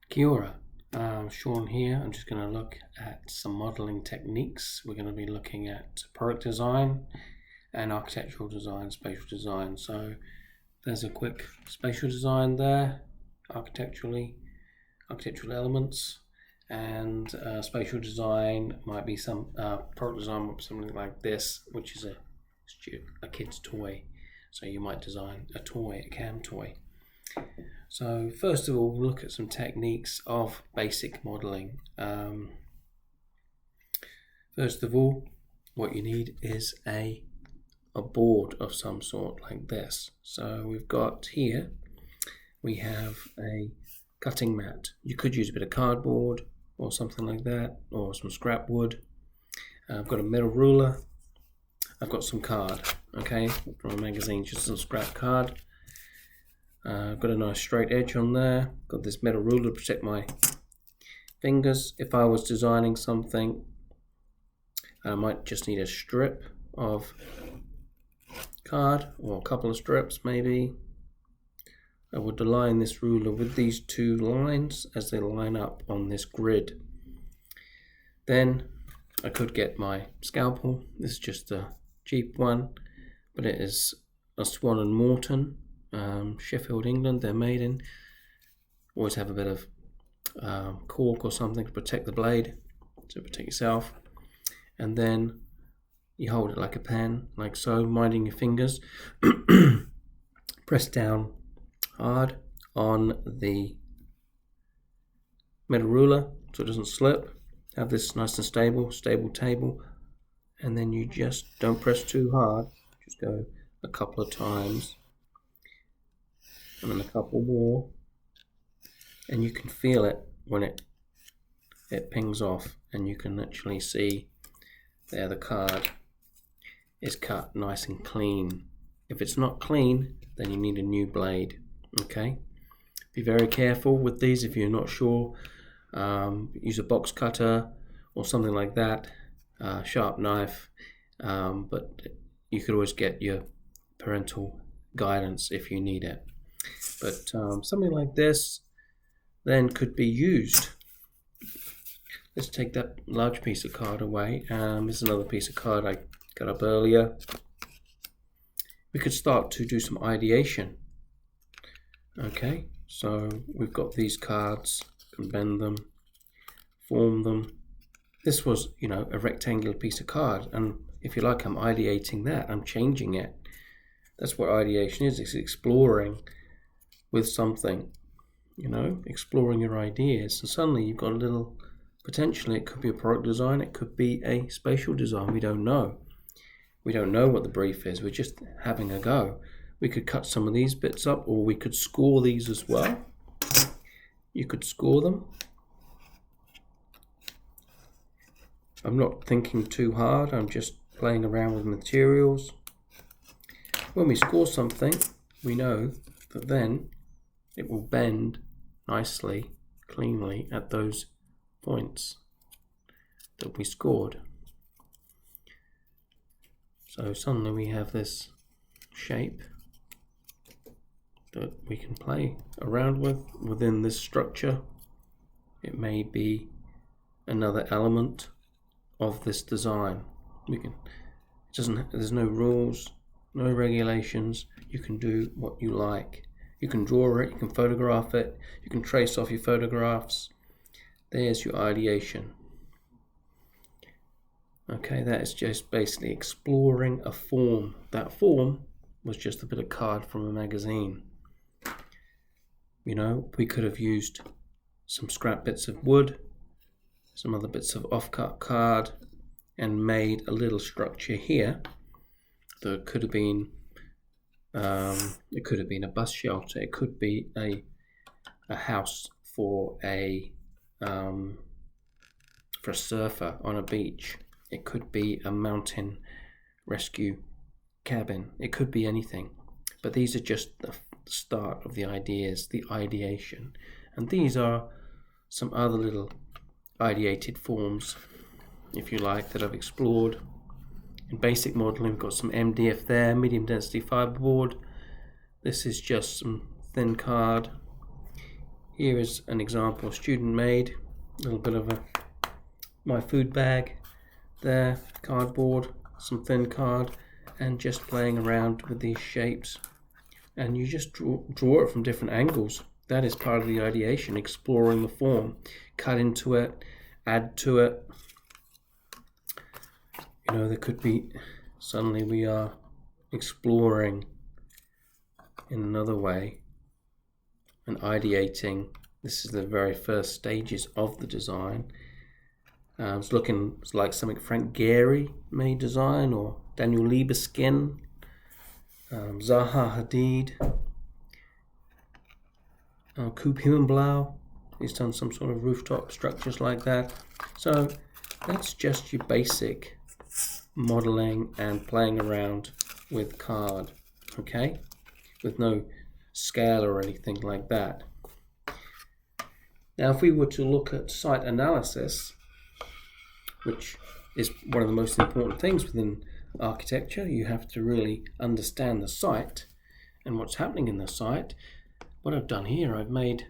Kia ora. Sean here. I'm just going to look at some modeling techniques. We're going to be looking at product design and architectural design, spatial design. So there's a quick spatial design there, architectural elements, and spatial design might be some product design might be something like this, which is a kid's toy. So you might design a toy, a cam toy. So first of all, we'll look at some techniques of basic modeling. First of all, what you need is a board of some sort like this. So we've got here, we have a cutting mat. You could use a bit of cardboard or something like that, or some scrap wood. I've got a metal ruler. I've got some card, okay, from a magazine, just some scrap card. I've got a nice straight edge on there. Got this metal ruler to protect my fingers. If I was designing something, I might just need a strip of card or a couple of strips maybe. I would align this ruler with these two lines as they line up on this grid. Then I could get my scalpel. This is just a cheap one, but it is a Swan and Morton. Sheffield, England, they're made in. Always have a bit of cork or something to protect the blade, to protect yourself. And then you hold it like a pen, like so, minding your fingers. Press down hard on the metal ruler so it doesn't slip. Have this nice and stable table. And then you just don't press too hard. Just go a couple of times. And then a couple more, and you can feel it when it pings off, and you can actually see there the card is cut nice and clean. If it's not clean, then you need a new blade. Okay, be very careful with these. If you're not sure, use a box cutter or something like that, sharp knife, but you could always get your parental guidance if you need it. But something like this then could be used. Let's take that large piece of card away. This is another piece of card I got up earlier. We could start to do some ideation. Okay, so we've got these cards, can bend them, form them. This was, a rectangular piece of card, and if you like, I'm ideating that. I'm changing it. That's what ideation is. It's exploring with something, exploring your ideas, and suddenly you've got a little, potentially it could be a product design, it could be a spatial design. We don't know what the brief is. We're just having a go. We could cut some of these bits up, or we could score these as well. You could score them. I'm not thinking too hard, I'm just playing around with materials. When we score something, we know that then it will bend nicely, cleanly at those points that we scored. So suddenly we have this shape that we can play around with within this structure. It may be another element of this design. There's no rules, no regulations. You can do what you like. You can draw it, you can photograph it, you can trace off your photographs. There's your ideation. Okay, that is just basically exploring a form. That form was just a bit of card from a magazine. We could have used some scrap bits of wood, some other bits of off-cut card, and made a little structure here that could have been it could have been a bus shelter. It could be a house for a surfer on a beach. It could be a mountain rescue cabin. It could be anything. But these are just the start of the ideas, the ideation. And these are some other little ideated forms, if you like, that I've explored. In basic modeling, we've got some MDF there, medium density fiberboard. This is just some thin card. Here is an example student made, a little bit of my food bag there, cardboard, some thin card, and just playing around with these shapes. And you just draw it from different angles. That is part of the ideation, exploring the form. Cut into it, add to it. You know, there could be, suddenly we are exploring in another way and ideating. This is the very first stages of the design. It's looking like something Frank Gehry may design, or Daniel Libeskind, Zaha Hadid, Coop Himmelblau. He's done some sort of rooftop structures like that. So that's just your basic modeling and playing around with card, okay, with no scale or anything like that. Now if we were to look at site analysis, which is one of the most important things within architecture, you have to really understand the site and what's happening in the site. What I've done here, I've made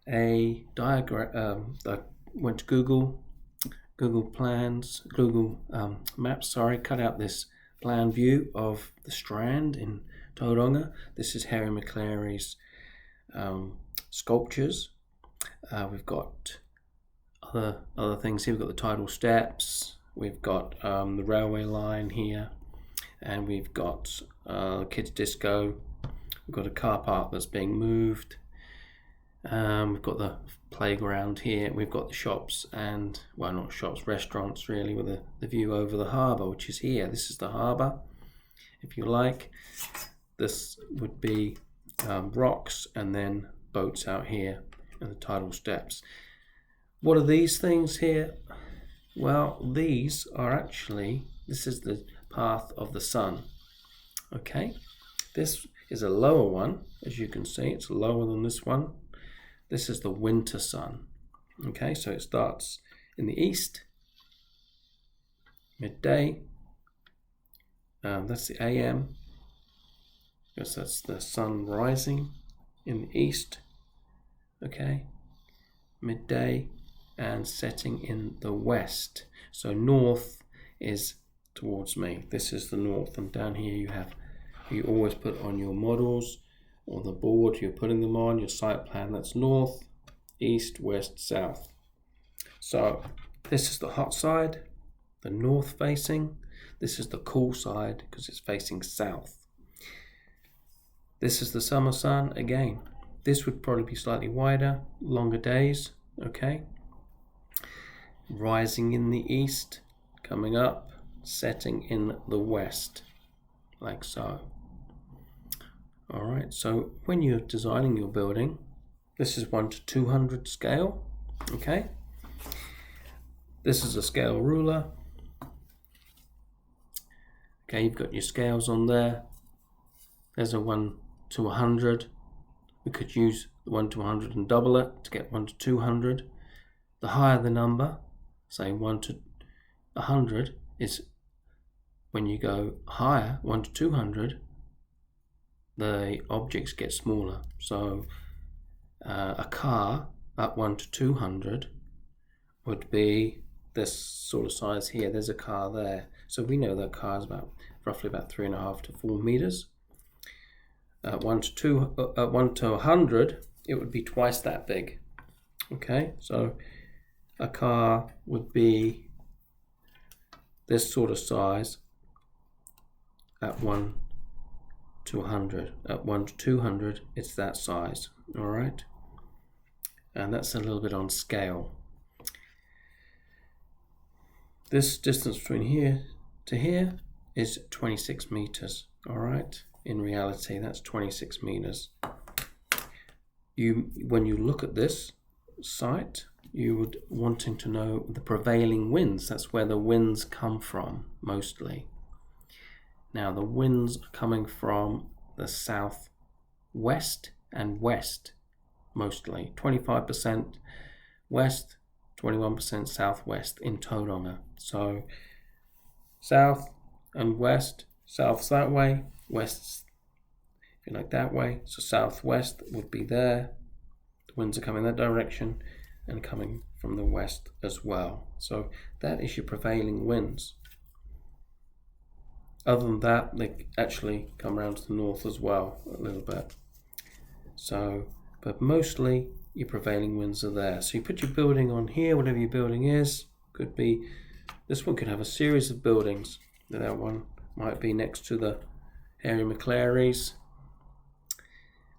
a diagram. I went to Google Maps, cut out this plan view of the Strand in Tauranga. This is Harry McClary's sculptures. We've got other things here. We've got the tidal steps, we've got the railway line here, and we've got kids disco. We've got a car park that's being moved. We've got the playground here. We've got the shops and, well, not shops, restaurants really, with the view over the harbour, which is here. This is the harbour, if you like. This would be rocks and then boats out here and the tidal steps. What are these things here? Well, these are actually, this is the path of the sun. Okay, this is a lower one, as you can see. It's lower than this one. This is the winter sun. Okay, so it starts in the east, midday. That's the AM. Yes, that's the sun rising in the east. Okay, midday, and setting in the west. So north is towards me. This is the north, and down here you always put on your models or the board you're putting them on, your site plan, that's north, east, west, south. So this is the hot side, the north facing. This is the cool side because it's facing south. This is the summer sun again. This would probably be slightly wider, longer days, okay? Rising in the east, coming up, setting in the west, like so. All right, so when you're designing your building, this is 1 to 200 scale, okay? This is a scale ruler. Okay, you've got your scales on there. There's a 1 to 100. We could use 1 to 100 and double it to get 1 to 200. The higher the number, say 1 to 100, is when you go higher, 1 to 200, the objects get smaller. So a car at 1 to 200 would be this sort of size here. There's a car there. So we know that car is roughly about 3.5 to 4 meters. At 1 to 100, it would be twice that big. Okay, so a car would be this sort of size at 1 to 100. At 1 to 200, it's that size. All right, and that's a little bit on scale. This distance between here to here is 26 meters. All right, in reality, that's 26 meters. When you look at this site, you would wanting to know the prevailing winds. That's where the winds come from mostly. Now the winds are coming from the southwest and west mostly. 25% west, 21% southwest in Tauranga. So south and west, south's that way, west's, if you like, that way. So southwest would be there, The winds are coming that direction and coming from the west as well. So that is your prevailing winds. Other than that, they actually come around to the north as well a little bit. So, but mostly your prevailing winds are there. So you put your building on here, whatever your building is. Could be, this one could have a series of buildings. That one might be next to the Harry McClary's.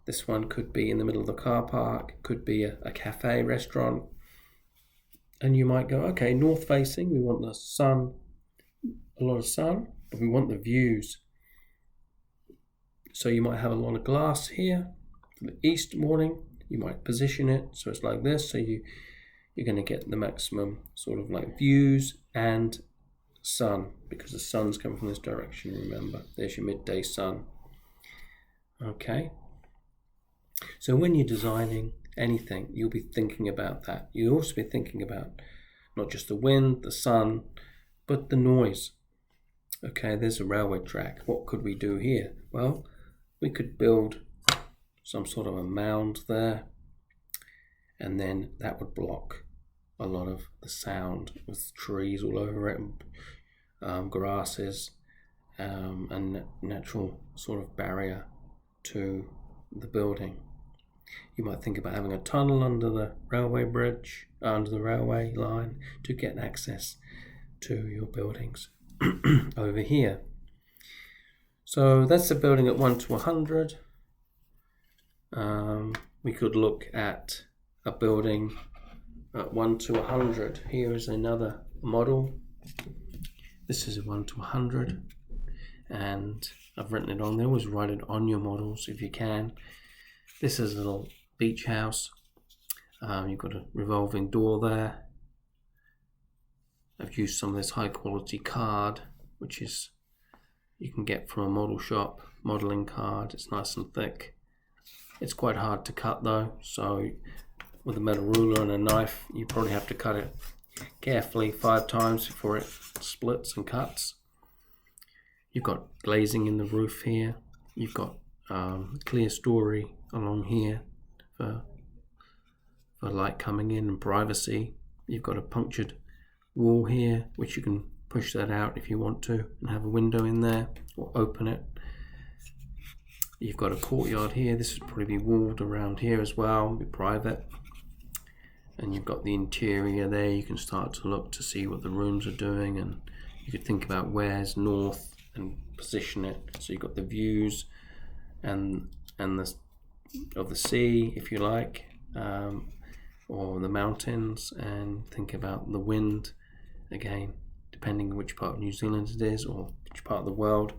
This one could be in the middle of the car park. Could be a cafe, restaurant. And you might go, okay, north facing, we want the sun, a lot of sun, but we want the views. So you might have a lot of glass here. For the east morning, you might position it so it's like this. So you're going to get the maximum sort of like views and sun, because the sun's coming from this direction, remember. There's your midday sun. Okay. So when you're designing anything, you'll be thinking about that. You'll also be thinking about not just the wind, the sun, but the noise. Okay, there's a railway track. What could we do here? Well, we could build some sort of a mound there, and then that would block a lot of the sound with trees all over it, and grasses, and natural sort of barrier to the building. You might think about having a tunnel under the railway bridge, under the railway line, to get access to your buildings over here. So that's the building at 1 to 100. We could look at a building at 1 to 100. Here is another model. This is a 1 to 100, and I've written it on there. Always write it on your models if you can. This is a little beach house. You've got a revolving door there. I've used some of this high quality card, which is you can get from a model shop, modeling card. It's nice and thick. It's quite hard to cut though, so with a metal ruler and a knife, you probably have to cut it carefully 5 times before it splits and cuts. You've got glazing in the roof here. You've got clear story along here for light coming in and privacy. You've got a punctured wall here, which you can push that out if you want to and have a window in there, or open it. You've got a courtyard here. This would probably be walled around here as well, be private. And you've got the interior there. You can start to look to see what the rooms are doing, and you could think about where's north and position it. So you've got the views and the of the sea, if you like, or the mountains, and think about the wind again, depending on which part of New Zealand it is or which part of the world.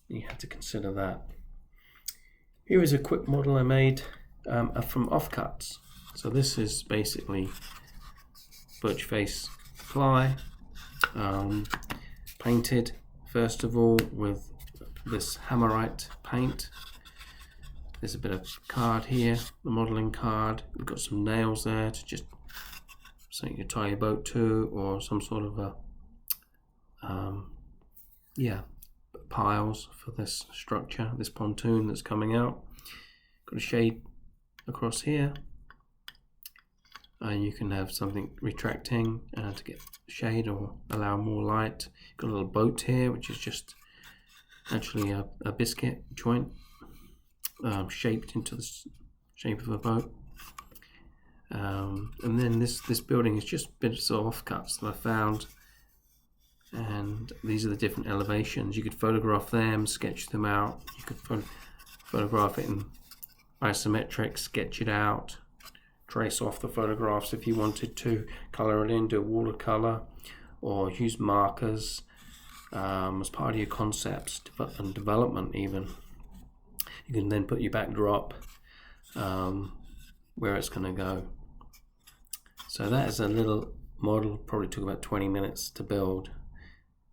You have to consider that. Here is a quick model I made from offcuts. So this is basically birch face ply, painted first of all with this hammerite paint. There's a bit of card here, the modelling card. We've got some nails there to just something you tie your boat to, or some sort of a piles for this structure, this pontoon that's coming out. Got a shade across here, and you can have something retracting to get shade or allow more light. Got a little boat here, which is just actually a biscuit joint shaped into the shape of a boat. And then this building is just bits of offcuts that I found, and these are the different elevations. You could photograph them, sketch them out. You could photograph it in isometric, sketch it out, trace off the photographs if you wanted to, color it in, do watercolor, or use markers as part of your concepts and development even. You can then put your backdrop where it's going to go. So that is a little model, probably took about 20 minutes to build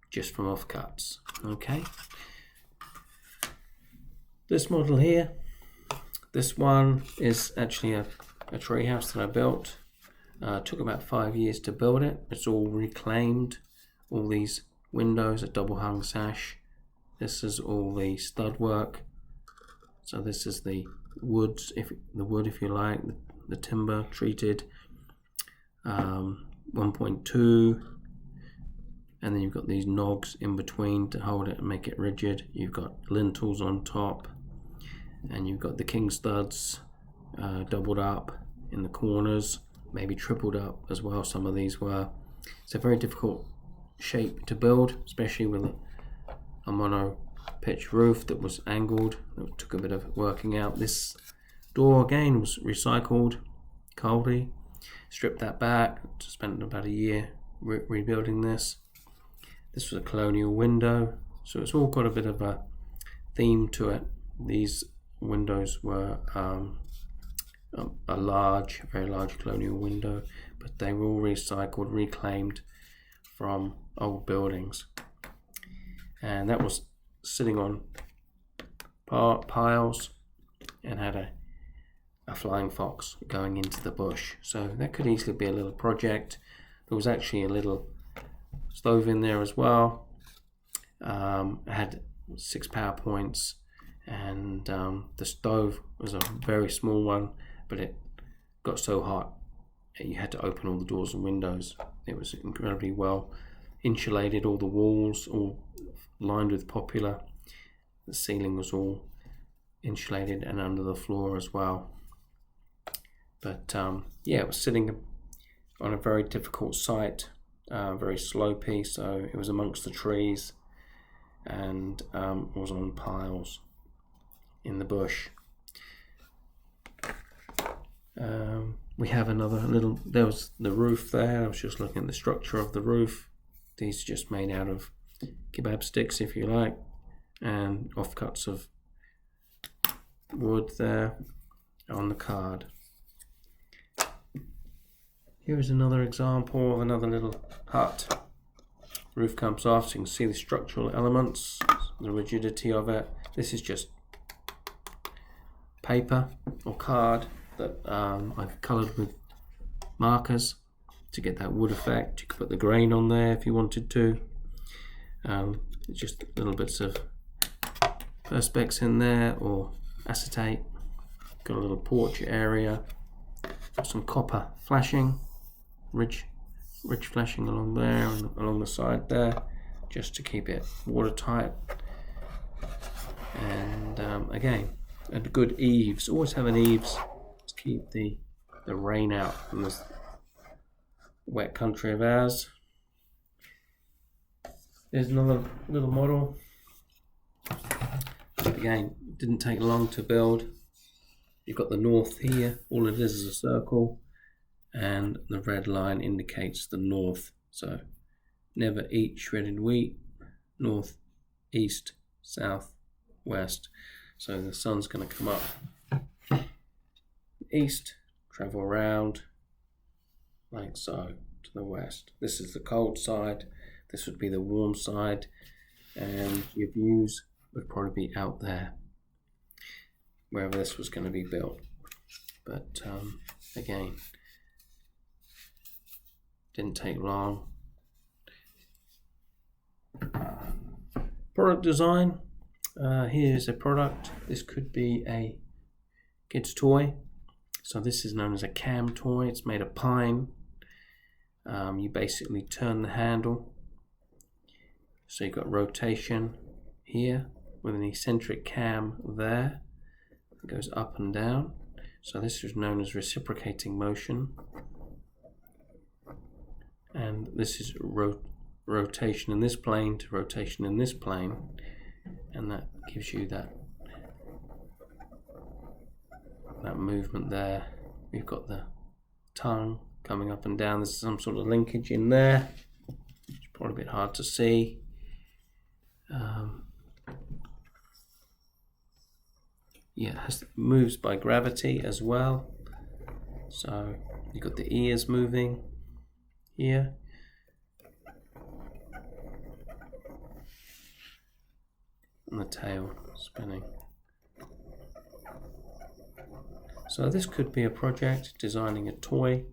just from offcuts. Okay. This model here, this one is actually a tree house that I built. Took about 5 years to build it. It's all reclaimed. All these windows, a double hung sash. This is all the stud work. So this is the wood, if you like, the timber treated, 1.2, and then you've got these nogs in between to hold it and make it rigid. You've got lintels on top, and you've got the king studs doubled up in the corners, maybe tripled up as well. Some of these were. It's a very difficult shape to build, especially with a mono pitch roof that was angled. It took a bit of working out. This door again was recycled, Caldy, stripped that back, spent about a year rebuilding this. This was a colonial window, so it's all got a bit of a theme to it. These windows were a very large colonial window, but they were all recycled, reclaimed from old buildings. And that was sitting on piles and had a flying fox going into the bush. So that could easily be a little project. There was actually a little stove in there as well. It had 6 power points, and the stove was a very small one, but it got so hot that you had to open all the doors and windows. It was incredibly well insulated, all the walls all lined with poplar. The ceiling was all insulated and under the floor as well. But yeah, it was sitting on a very difficult site, very slopey, so it was amongst the trees, and was on piles in the bush. We have another little, there was the roof there. I was just looking at the structure of the roof. These are just made out of kebab sticks, if you like, and offcuts of wood there on the card. Here is another example of another little hut. Roof comes off, so you can see the structural elements, the rigidity of it. This is just paper or card that I've coloured with markers to get that wood effect. You could put the grain on there if you wanted to. Just little bits of perspex in there or acetate. Got a little porch area. Got some copper flashing, rich flashing along there and along the side there, just to keep it watertight. And again, a good eaves. Always have an eaves to keep the rain out from this wet country of ours. There's another little model. Again, didn't take long to build. You've got the north here. All it is a circle, and the red line indicates the north. So never eat shredded wheat. North, east, south, west. So the sun's going to come up east, travel around like so to the west. This is the cold side. This would be the warm side, and your views would probably be out there, wherever this was going to be built. But again, didn't take long. Product design. Here's a product. This could be a kid's toy. So this is known as a cam toy. It's made of pine. You basically turn the handle. So you've got rotation here with an eccentric cam there. It goes up and down. So this is known as reciprocating motion. And this is rotation in this plane to rotation in this plane. And that gives you that movement there. We've got the tongue coming up and down. There's some sort of linkage in there. It's probably a bit hard to see. Yeah, it moves by gravity as well. So you've got the ears moving here. And the tail spinning. So this could be a project, designing a toy.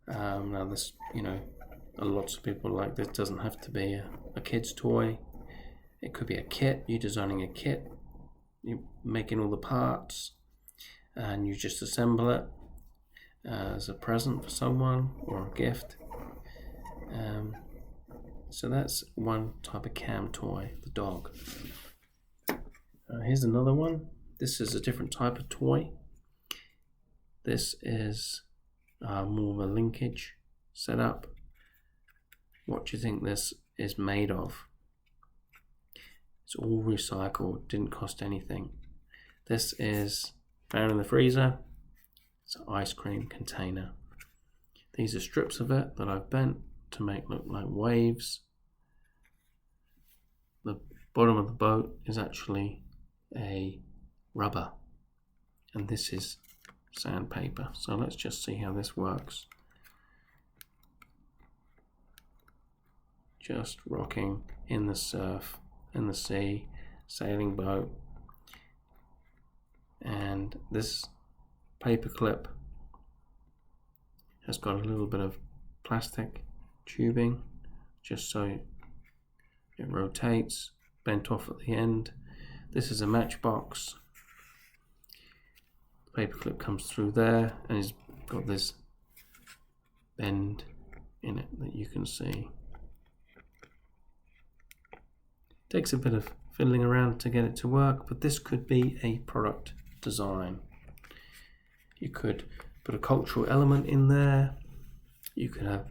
Now this, lots of people like this. Doesn't have to be a kid's toy. It could be a kit. You're designing a kit. You're making all the parts, and you just assemble it. as a present for someone or a gift. So that's one type of cam toy, the dog. Here's another one. This is a different type of toy. This is more of a linkage setup. What do you think this is made of? It's all recycled, didn't cost anything. This is found in the freezer. It's an ice cream container. These are strips of it that I've bent to make look like waves. The bottom of the boat is actually a rubber, and this is sandpaper. So let's just see how this works. Just rocking in the surf, in the sea, sailing boat. And this paper clip has got a little bit of plastic tubing just so it rotates, bent off at the end. This is a matchbox. The paper clip comes through there and it's got this bend in it that you can see. Takes a bit of fiddling around to get it to work, but this could be a product design. You could put a cultural element in there. You could have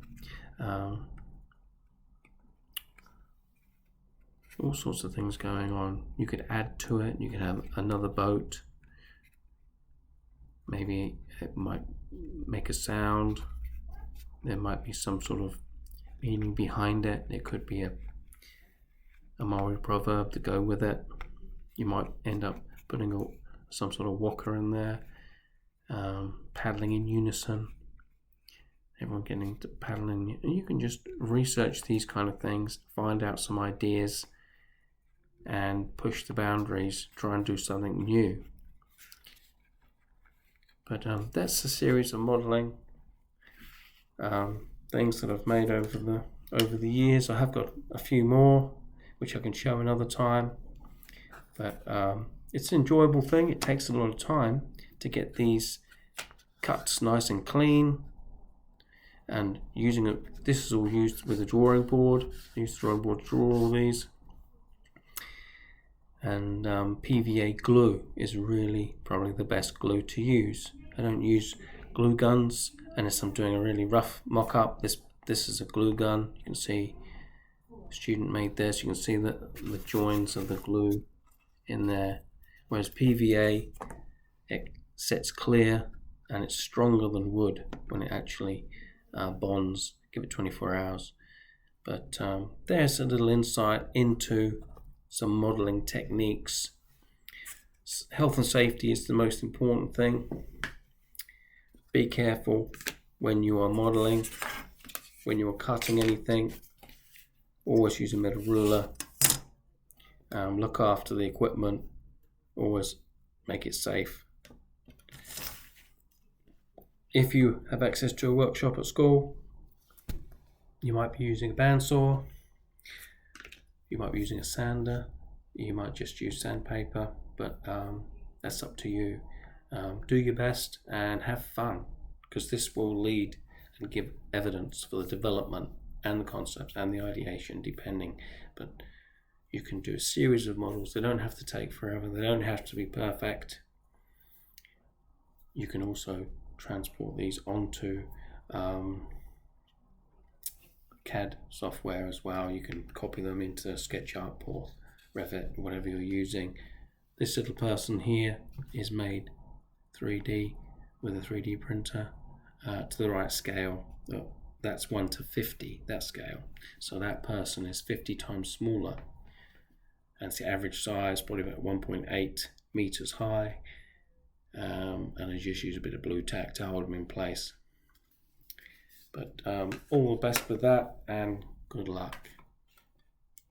all sorts of things going on. You could add to it. You could have another boat. Maybe it might make a sound. There might be some sort of meaning behind it. It could be a Maori proverb to go with it. You might end up putting some sort of waka in there, paddling in unison, everyone getting to paddling. And you can just research these kind of things, find out some ideas and push the boundaries, try and do something new. But that's a series of modelling things that I've made over the years. I have got a few more which I can show another time, but it's an enjoyable thing. It takes a lot of time to get these cuts nice and clean, and using it. This is all used with a drawing board. I use the drawing board to draw all these, and PVA glue is really probably the best glue to use. I don't use glue guns unless I'm doing a really rough mock-up. This is a glue gun. You can see the student made this. You can see the joins of the glue in there, whereas PVA, it sets clear and it's stronger than wood when it actually bonds. Give it 24 hours. But there's a little insight into some modeling techniques. Health and safety is the most important thing. Be careful when you are modeling, when you are cutting anything. Always use a metal ruler. Look after the equipment. Always make it safe. If you have access to a workshop at school, you might be using a bandsaw. You might be using a sander. You might just use sandpaper, but that's up to you. Do your best and have fun, because this will lead and give evidence for the development and the concepts and the ideation, depending. But you can do a series of models. They don't have to take forever. They don't have to be perfect. You can also transport these onto CAD software as well. You can copy them into SketchUp or Revit, whatever you're using. This little person here is made 3D with a 3D printer to the right scale. That's 1 to 50, that scale. So that person is 50 times smaller. That's the average size, probably about 1.8 meters high. And I just use a bit of blue tack to hold them in place. But all the best with that, and good luck.